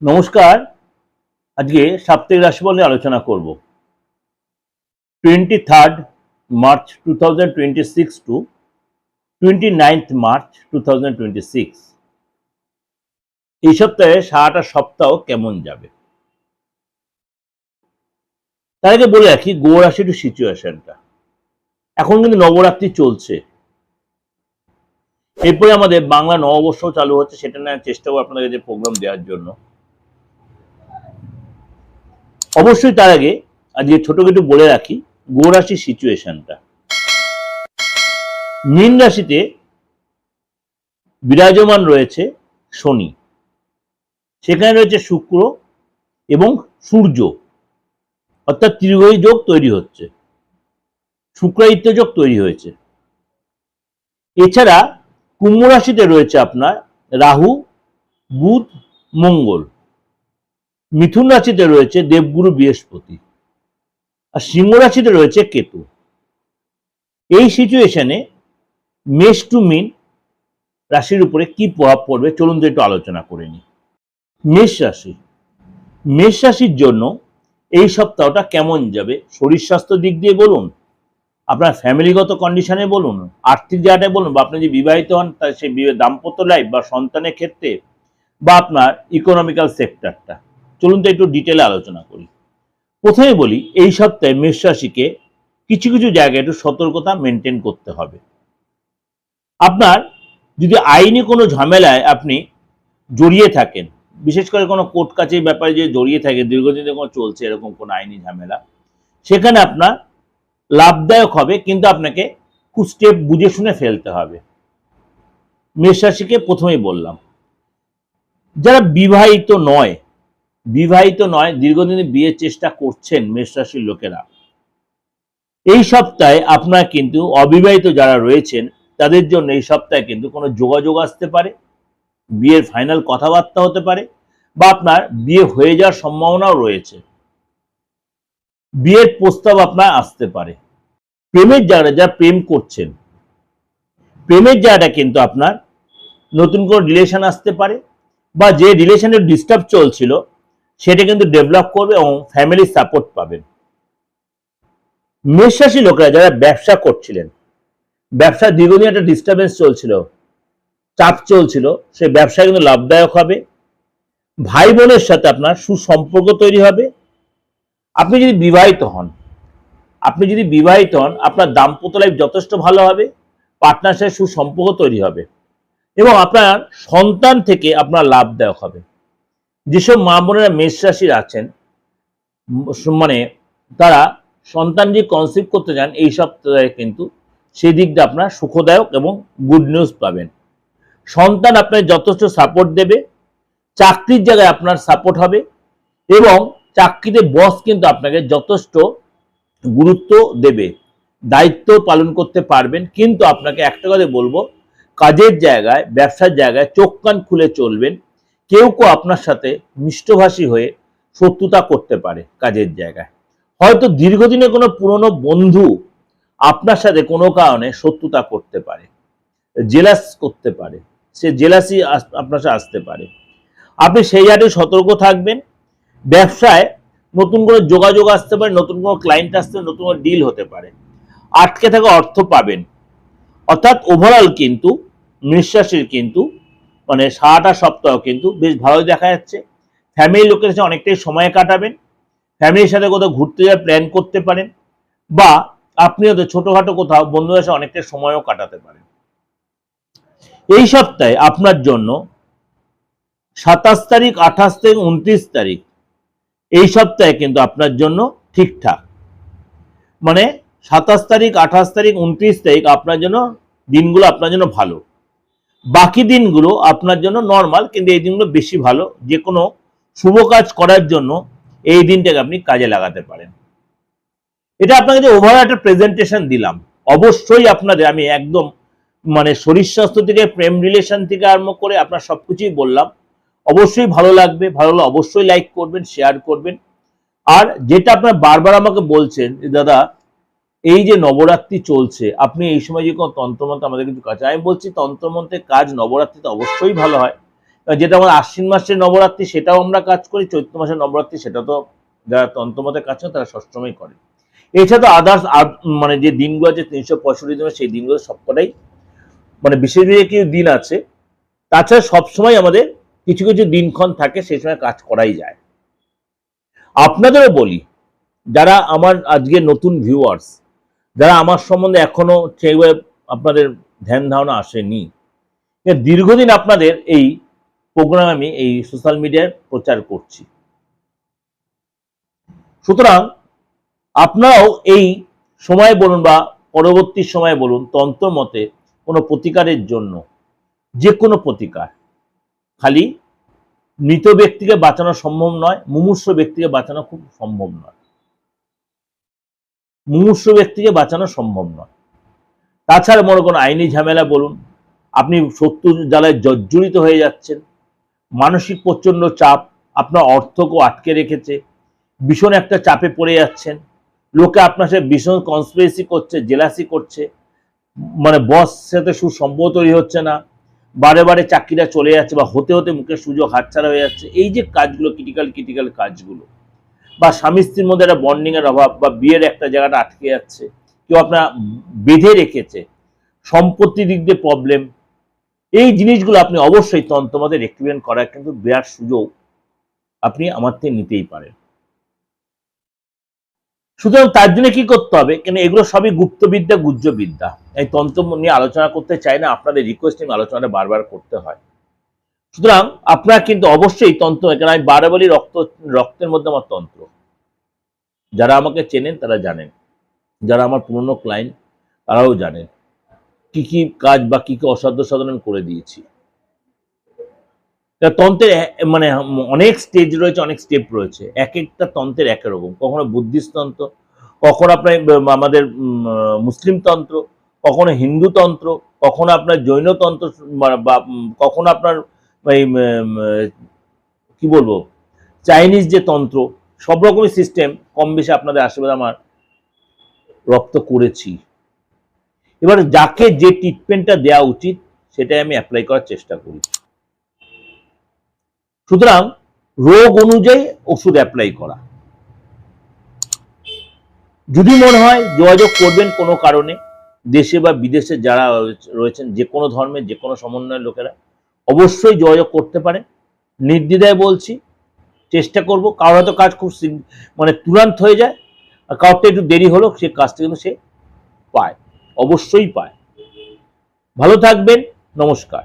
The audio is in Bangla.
নমস্কার। আজকে সাপ্তাহিক রাশিফল নিয়ে আলোচনা করব। 23 মার্চ 2026 টু 29 মার্চ 2026 এই সপ্তাহে সারাটা সপ্তাহ কেমন যাবে তার আগে বলে রাখি গো রাশি একটু সিচুয়েশনটা। এখন কিন্তু নবরাত্রি চলছে, এরপরে আমাদের বাংলা নববর্ষ চালু হচ্ছে, সেটা নেওয়ার চেষ্টা করবো আপনাদের যে প্রোগ্রাম দেওয়ার জন্য। অবশ্যই তার আগে আজকে ছোট একটু বলে রাখি গো রাশির সিচুয়েশনটা। মীন রাশিতে বিরাজমান রয়েছে শনি, সেখানে রয়েছে শুক্র এবং সূর্য, অর্থাৎ ত্রিগ্রহী যোগ তৈরি হচ্ছে, শুক্রাদিত্য যোগ তৈরি হয়েছে। এছাড়া কুম্ভ রাশিতে রয়েছে আপনার রাহু, বুধ, মঙ্গল। মিথুন রাশিতে রয়েছে দেবগুরু বৃহস্পতি, আর সিংহ রাশিতে রয়েছে কেতু। এই সিচুয়েশনে মেষ টু মীন রাশির উপরে কি প্রভাব পড়বে চলুন তো একটু আলোচনা করে নিই। মেষ রাশি, মেষ রাশির জন্য এই সপ্তাহটা কেমন যাবে? শরীর স্বাস্থ্য দিক দিয়ে বলুন, আপনার ফ্যামিলিগত কন্ডিশনে বলুন, আর্থিক জায়গাটায় বলুন, বা আপনি যে বিবাহিত হন তার সেই দাম্পত্য লাইফ বা সন্তানের ক্ষেত্রে, বা আপনার ইকোনমিক্যাল সেক্টরটা, চলুন তো একটু ডিটেলে আলোচনা করি। প্রথমে বলি, এই সপ্তাহে মেষ রাশিকে কিছু কিছু জায়গায় একটু সতর্কতা মেনটেন করতে হবে। আপনার যদি আইনি কোনো ঝামেলায় আপনি জড়িয়ে থাকেন, বিশেষ করে কোনো কোর্ট কাছারির ব্যাপারে যে জড়িয়ে থাকে, দীর্ঘদিন কোনো চলছে এরকম কোনো আইনি ঝামেলা, সেখানে আপনার লাভদায়ক হবে, কিন্তু আপনাকে খুব স্টেপ বুঝে শুনে ফেলতে হবে। মেষ রাশিকে প্রথমেই বললাম। যারা বিবাহিত নয় দীর্ঘদিন বিয়ের চেষ্টা করছেন মেষ রাশির লোকেরা, এই সপ্তাহে আপনার কিন্তু অবিবাহিত যারা রয়েছেন তাদের জন্য এই সপ্তাহে কিন্তু কোনো যোগাযোগ আসতে পারে, বিয়ের ফাইনাল কথাবার্তা হতে পারে, বা আপনার বিয়ে হয়ে যাওয়ার সম্ভাবনাও রয়েছে, বিয়ের প্রস্তাব আপনার আসতে পারে। প্রেমের জায়গাটা, যারা প্রেম করছেন, প্রেমের জায়গাটা কিন্তু আপনার নতুন কোনো রিলেশন আসতে পারে, বা যে রিলেশনের ডিস্টার্ব চলছিল সেটা কিন্তু ডেভেলপ করবে এবং ফ্যামিলির সাপোর্ট পাবেন। মেষ রাশি লোকেরা যারা ব্যবসা করছিলেন, ব্যবসা দীর্ঘদিন একটা ডিস্টারবেন্স চলছিল, চাপ চলছিল, সেই ব্যবসা কিন্তু লাভদায়ক হবে। ভাই বোনের সাথে আপনার সুসম্পর্ক তৈরি হবে। আপনি যদি বিবাহিত হন আপনার দাম্পত্য লাইফ যথেষ্ট ভালো হবে, পার্টনার সাথে সুসম্পর্ক তৈরি হবে, এবং আপনার সন্তান থেকে আপনার লাভদায়ক হবে। যেসব মা বোনেরা মেষ রাশির আছেন, মানে তারা সন্তান যে কনসিভ করতে চান, এই সপ্তাহে কিন্তু সেই দিকটা আপনার সুখদায়ক এবং গুড নিউজ পাবেন। সন্তান আপনার যথেষ্ট সাপোর্ট দেবে, চাকরির জায়গায় আপনার সাপোর্ট হবে, এবং চাকরিতে বস কিন্তু আপনাকে যথেষ্ট গুরুত্ব দেবে, দায়িত্ব পালন করতে পারবেন। কিন্তু আপনাকে একটা কথা বলবো, কাজের জায়গায়, ব্যবসার জায়গায় চোখ কান খুলে চলবেন। কেউ আপনার সাথে মিষ্টভাষী হয়ে শত্রুতা করতে পারে কাজের জায়গায়। হয়তো দীর্ঘদিনের কোনো পুরনো বন্ধু আপনার সাথে কোনো কারণে শত্রুতা করতে পারে, জেলাস করতে পারে, সে জেলাসি আপনার সাথে আসতে পারে। আপনি সেই জায়গায় সতর্ক থাকবেন। ব্যবসায় নতুন করে যোগাযোগ আসতে পারে, নতুন কোনো ক্লায়েন্ট আসতে পারে, নতুন কোনো ডিল হতে পারে, আটকে থাকা অর্থ পাবেন। অর্থাৎ ওভারঅল কিন্তু মেষ রাশির কিন্তু মানে সারাটা সপ্তাহ কিন্তু বেশ ভালো দেখা যাচ্ছে। ফ্যামিলি লোকের সাথে অনেকটাই সময় কাটাবেন, ফ্যামিলির সাথে কোথাও ঘুরতে যাওয়ার প্ল্যান করতে পারেন, বা আপনি হয়তো ছোটখাটো কোথাও বন্ধুদের সাথে অনেকটা সময়ও কাটাতে পারেন। এই সপ্তাহে আপনার জন্য 27 তারিখ, 28 থেকে 29 তারিখ এই সপ্তাহে কিন্তু আপনার জন্য ঠিকঠাক, মানে 27 তারিখ, 28 তারিখ, 29 তারিখ আপনার জন্য দিনগুলো আপনার জন্য ভালো। বাকি দিনগুলো আপনার জন্য নর্মাল, কিন্তু এই দিনগুলো বেশি ভালো। যে কোনো শুভ কাজ করার জন্য এই দিনটাকে আপনি কাজে লাগাতে পারেন। এটা আপনাকে যে ওভারঅল একটা প্রেজেন্টেশন দিলাম, অবশ্যই আপনাদের আমি একদম মানে শরীর স্বাস্থ্য থেকে, প্রেম রিলেশন থেকে আরম্ভ করে আপনার সবকিছুই বললাম। অবশ্যই ভালো লাগবে, ভালো লাগলে অবশ্যই লাইক করবেন, শেয়ার করবেন। আর যেটা আপনার বারবার আমাকে বলছেন যে দাদা এই যে নবরাত্রি চলছে, আপনি এই সময় যে কোনো তন্ত্রমন্ত্র আমাদের কিছু কাজ, আমি বলছি তন্ত্রমন্ত্রের কাজ নবরাত্রিতে অবশ্যই ভালো হয়, যেটা আমার আশ্বিন মাসের নবরাত্রি সেটাও আমরা কাজ করি, চৈত্র মাসের নবরাত্রি সেটা তো যারা তন্ত্রমতে কাজ করে তারা সবসময় করে। এছাড়া তো আদার্স মানে যে দিনগুলো আছে 365 দিনে সেই দিনগুলো সবকটাই মানে বিশেষ বিশেষ কিছু দিন আছে। তাছাড়া সবসময় আমাদের কিছু কিছু দিনক্ষণ থাকে, সেই সময় কাজ করাই যায়। আপনাদেরও বলি, যারা আমার আজকে নতুন ভিউয়ার্স, যারা আমার সম্বন্ধে এখনো সেইভাবে আপনাদের ধ্যান ধারণা আসেনি, দীর্ঘদিন আপনাদের এই প্রোগ্রাম আমি এই সোশ্যাল মিডিয়ায় প্রচার করছি। সুতরাং আপনারাও এই সময় বলুন বা পরবর্তী সময় বলুন, তন্ত্র মতে কোনো প্রতিকারের জন্য, যে কোনো প্রতিকার, খালি মৃত ব্যক্তিকে বাঁচানো সম্ভব নয়, মুমূর্ষ ব্যক্তিকে বাঁচানো খুব সম্ভব নয়, মুমূর্ষ ব্যক্তিকে বাঁচানো সম্ভব নয়। তাছাড়া মনে কোনো আইনি ঝামেলা বলুন, আপনি শত্রু জ্বালায় জর্জরিত হয়ে যাচ্ছেন, মানসিক প্রচন্ড চাপ আপনার অর্থকেও আটকে রেখেছে, ভীষণ একটা চাপে পড়ে যাচ্ছেন, লোকে আপনার সাথে ভীষণ কনস্পিরেসি করছে, জেলাসি করছে, মানে বস সাথে সুসম্পর্ক তৈরি হচ্ছে না, বারে বারে চাকরিটা চলে যাচ্ছে বা হতে হতে মুখের সুযোগ হাতছাড়া হয়ে যাচ্ছে, এই যে কাজগুলো ক্রিটিক্যাল কাজগুলো, বা স্বামী স্ত্রীর মধ্যে একটা বন্ডিং এর অভাব, বা বিয়ের একটা জায়গাটা আটকে যাচ্ছে, কেউ আপনার বেঁধে রেখেছে, সম্পত্তির দিক দিয়ে প্রবলেম, এই জিনিসগুলো আপনি অবশ্যই তন্ত্রমতে রেক্টিফিকেশন করার কিন্তু বিরাট সুযোগ আপনি আমার থেকে নিতেই পারেন। সুতরাং তার জন্য কি করতে হবে, কেন এগুলো সবই গুপ্তবিদ্যা, গুহ্যবিদ্যা। এই তন্ত্র নিয়ে আলোচনা করতে চাই না, আপনাদের রিকোয়েস্ট নিয়ে আলোচনাটা বারবার করতে হয়। সুতরাং আপনারা কিন্তু অবশ্যই তন্ত্র, এখানে আমি বারে বলি রক্তের মধ্যে আমার তন্ত্র। যারা আমাকে চেনেন তারা জানেন, যারা আমার পুরনো ক্লায়েন্ট তারাও জানেন কি কি কাজ বা কি কি অসাধ্য সাধন আমি করে দিয়েছি। তন্ত্রের মানে অনেক স্টেজ রয়েছে, অনেক স্টেপ রয়েছে, এক একটা তন্ত্রের এক রকম, কখনো বুদ্ধিস্ট তন্ত্র, কখনো আপনার আমাদের মুসলিম তন্ত্র, কখনো হিন্দু তন্ত্র, কখনো আপনার জৈন তন্ত্র, বা কখনো আপনার এই কি বলবো চাইনিজ যে তন্ত্র, সব রকমই সিস্টেম কম বেশি আপনাদের আশীর্বাদ আমার রপ্ত করেছি। এবার যাকে যে ট্রিটমেন্টটা দেওয়া উচিত সেটাই আমি অ্যাপ্লাই করার চেষ্টা করি। সুতরাং রোগ অনুযায়ী ওষুধ অ্যাপ্লাই করা। যদি মনে হয় যোগাযোগ করবেন কোনো কারণে, দেশে বা বিদেশে যারা রয়েছেন, যে কোনো ধর্মের যে কোনো সমন্বয়ের লোকেরা অবশ্যই যোগাযোগ করতে পারেন, নির্দ্বিধায় বলছি। চেষ্টা করব, কারোর হয়তো কাজ খুব মানে তুরান্ত হয়ে যায়, আর কারোরটা একটু দেরি হলো, সে কাজটা কিন্তু সে পায়, অবশ্যই পায়। ভালো থাকবেন, নমস্কার।